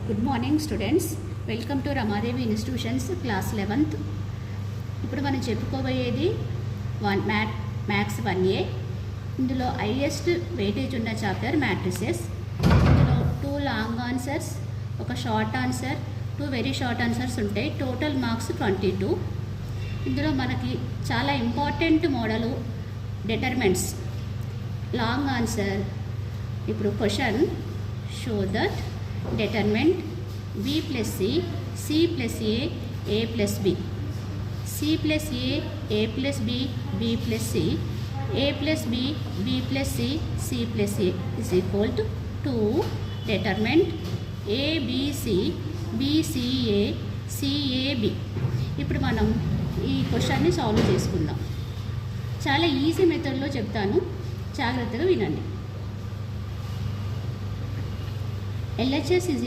Good morning students, welcome to Ramadevi institutions class 11th. ఇప్పుడు మనం చెప్పుకోబోయేది మ్యాథ్స్ 1A. ఇందులో హైయెస్ట్ వెయిటేజ్ ఉన్న చాప్టర్ మ్యాట్రిసెస్. ఇందులో 2 లాంగ్ ఆన్సర్స్, ఒక short answer, 2 very short answers ఉంటాయి. Total marks 22. ఇందులో మనకి చాలా important model determinants. Long answer, ఇప్పుడు question show that determinant b plus c, c plus a plus b, c plus a plus b, b plus c, a plus b, b plus c, c plus a is equal to 2. Determinant a b c, b c a, c a b. ఇప్పుడు మనం ఈ క్వశ్చన్ని solve చేసుకుందాం. చాలా easy మెథడ్లో చెప్తాను, జాగ్రత్తగా వినండి. LHS is